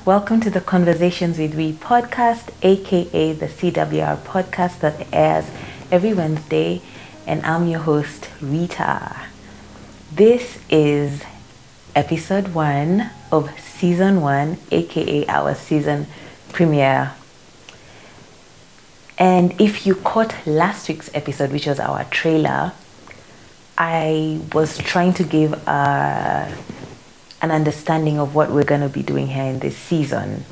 Welcome to the Conversations with We podcast, aka the CWR Podcast that airs every Wednesday, and I'm your host, Rita. This is episode 1 of season 1, aka our season premiere. And if you caught last week's episode, which was our trailer, I was trying to give an understanding of what we're going to be doing here in this season.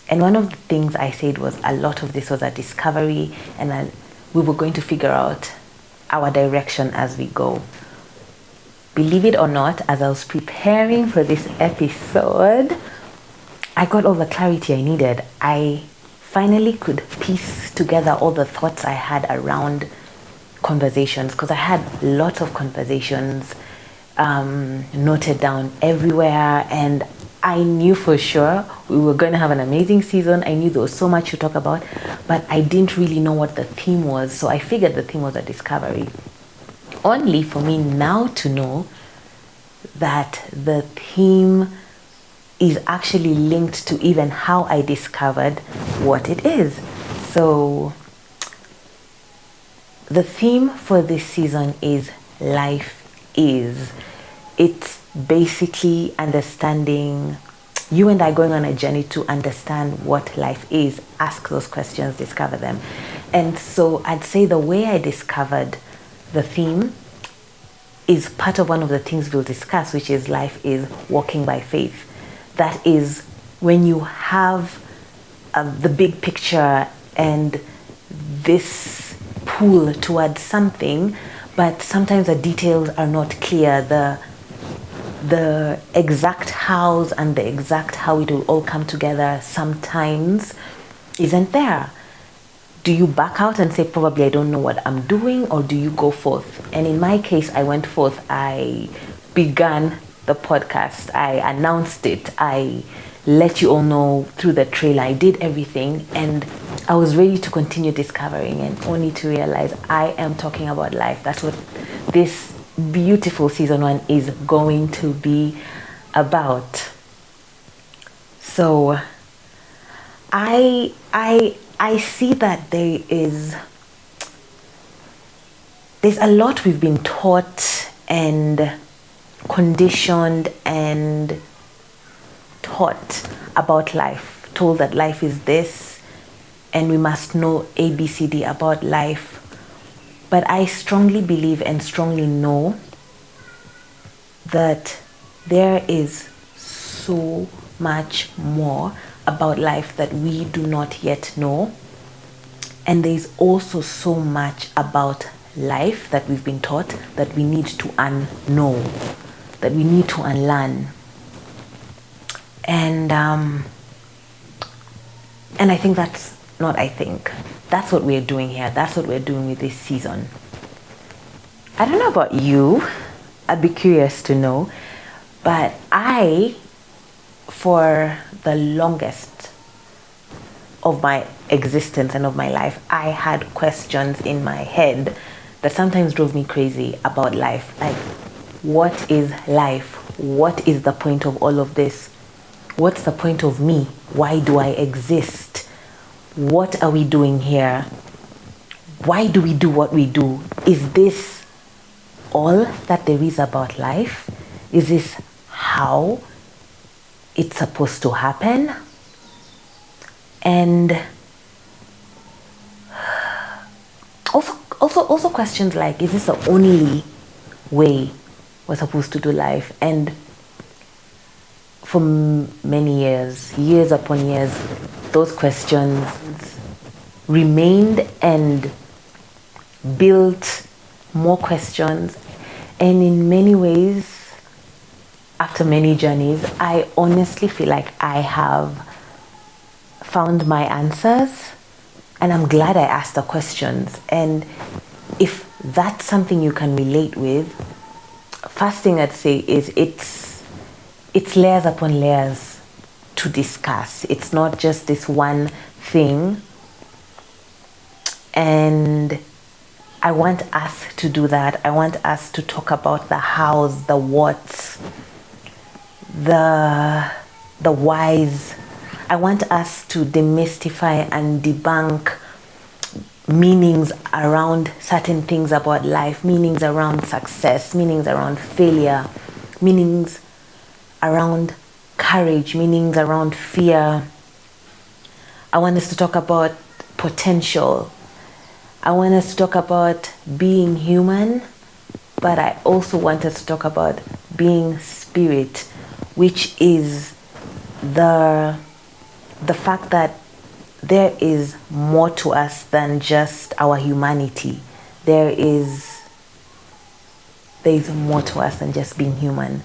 And one of the things I said was a lot of this was a discovery, and we were going to figure out our direction as we go. Believe it or not, as I was preparing for this episode, I got all the clarity I needed. I finally could piece together all the thoughts I had around conversations, because I had lots of conversations noted down everywhere, and I knew for sure we were going to have an amazing season. I knew there was so much to talk about, but I didn't really know what the theme was, so I figured the theme was a discovery. Only for me now to know that the theme is actually linked to even how I discovered what it is. So the theme for this season is life is. It's basically understanding, you and I going on a journey to understand what life is, ask those questions, discover them. And so I'd say the way I discovered the theme is part of one of the things we'll discuss, which is life is walking by faith. That is when you have the big picture and this pull towards something, but sometimes the details are not clear. The exact hows and the exact how it will all come together sometimes isn't there. Do you back out and say, probably I don't know what I'm doing, or do you go forth? And in my case, I went forth. I began the podcast. I announced it. I let you all know through the trailer. I did everything, and I was ready to continue discovering, and only to realize I am talking about life. That's what this beautiful season 1 is going to be about. So I see that there's a lot we've been taught and conditioned and taught about life, told that life is this and we must know ABCD about life. But I strongly believe and strongly know that there is so much more about life that we do not yet know. And there's also so much about life that we've been taught that we need to unknow, that we need to unlearn. And I think that's what we're doing here. That's what we're doing with this season. I don't know about you. I'd be curious to know. But for the longest of my existence and of my life, I had questions in my head that sometimes drove me crazy about life. Like, what is life? What is the point of all of this? What's the point of me? Why do I exist? What are we doing here? Why do we do what we do? Is this all that there is about life? Is this how it's supposed to happen? And also questions like, is this the only way we're supposed to do life? And for many years upon years, those questions remained and built more questions. And in many ways, after many journeys, I honestly feel like I have found my answers, and I'm glad I asked the questions. And if that's something you can relate with, first thing I'd say is it's layers upon layers to discuss. It's not just this one thing. And I want us to do that. I want us to talk about the hows, the whats, the whys, I want us to demystify and debunk meanings around certain things about life, meanings around success, meanings around failure, meanings around courage, meanings around fear. I want us to talk about potential. I want us to talk about being human, but I also want us to talk about being spirit, which is the fact that there is more to us than just our humanity. There is more to us than just being human.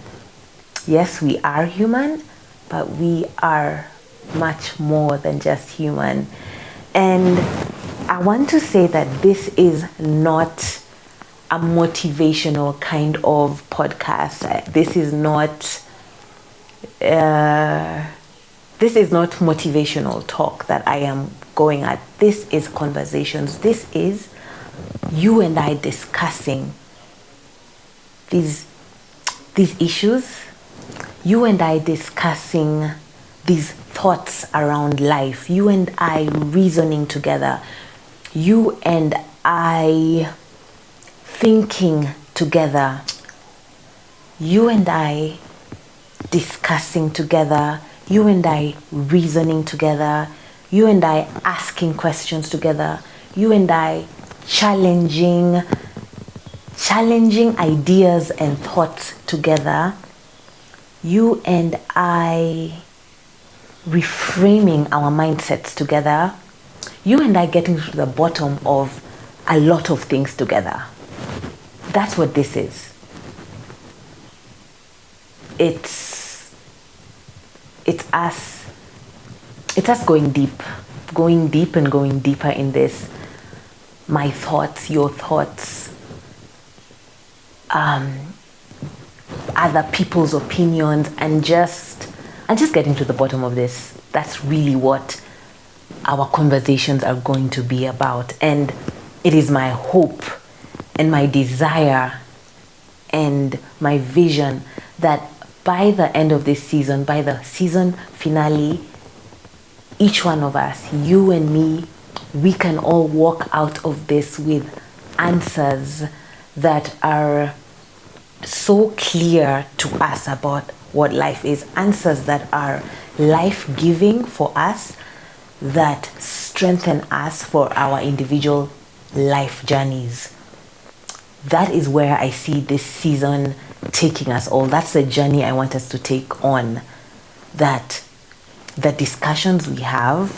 Yes, we are human, but we are much more than just human. And I want to say that this is not a motivational kind of podcast. This is not motivational talk that I am going at. This is conversations. This is you and I discussing these issues. You and I discussing these thoughts around life. You and I reasoning together. You and I thinking together. You and I discussing together. You and I reasoning together. You and I asking questions together. You and I challenging ideas and thoughts together. You and I reframing our mindsets together. You and I getting to the bottom of a lot of things together. That's what this is. It's us going deep and going deeper in this. My thoughts, your thoughts, other people's opinions, and just getting to the bottom of this. That's really what our conversations are going to be about. And it is my hope and my desire and my vision that by the end of this season, by the season finale, each one of us, you and me, we can all walk out of this with answers that are so clear to us about what life is. Answers that are life-giving for us, that strengthen us for our individual life journeys. That is where I see this season taking us all. That's the journey I want us to take on. That the discussions we have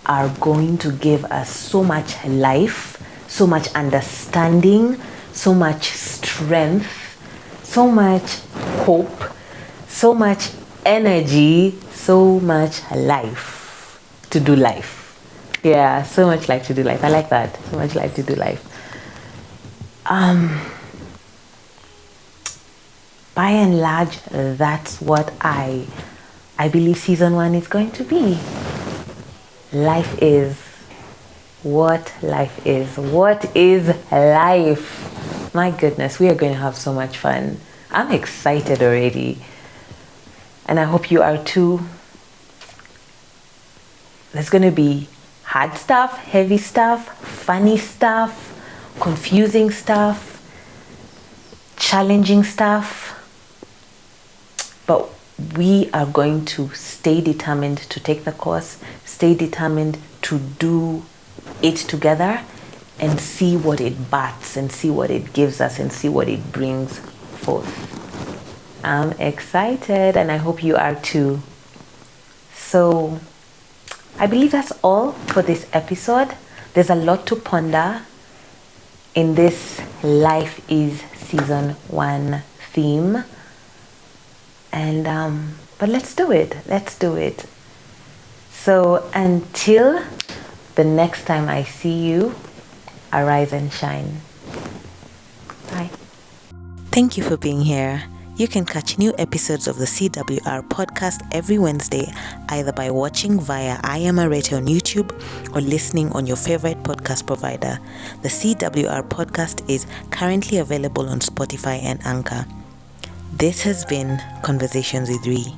are going to give us so much life, so much understanding, so much strength, so much hope, so much energy, so much life to do life. Yeah, so much life to do life. I like that. So much life to do life. By and large, that's what I believe season 1 is going to be. Life is what life is. What is life? My goodness, we are going to have so much fun. I'm excited already. And I hope you are too. There's going to be hard stuff, heavy stuff, funny stuff, confusing stuff, challenging stuff. But we are going to stay determined to take the course, stay determined to do it together, and see what it bats, and see what it gives us, and see what it brings forth. I'm excited, and I hope you are too. So I believe that's all for this episode. There's a lot to ponder in this Life is Season 1 theme. And but let's do it. So until the next time I see you, arise and shine. Bye. Thank you for being here. You can catch new episodes of the CWR Podcast every Wednesday, either by watching via IAmArete on YouTube or listening on your favorite podcast provider. The CWR Podcast is currently available on Spotify and Anchor. This has been Conversations with Ree.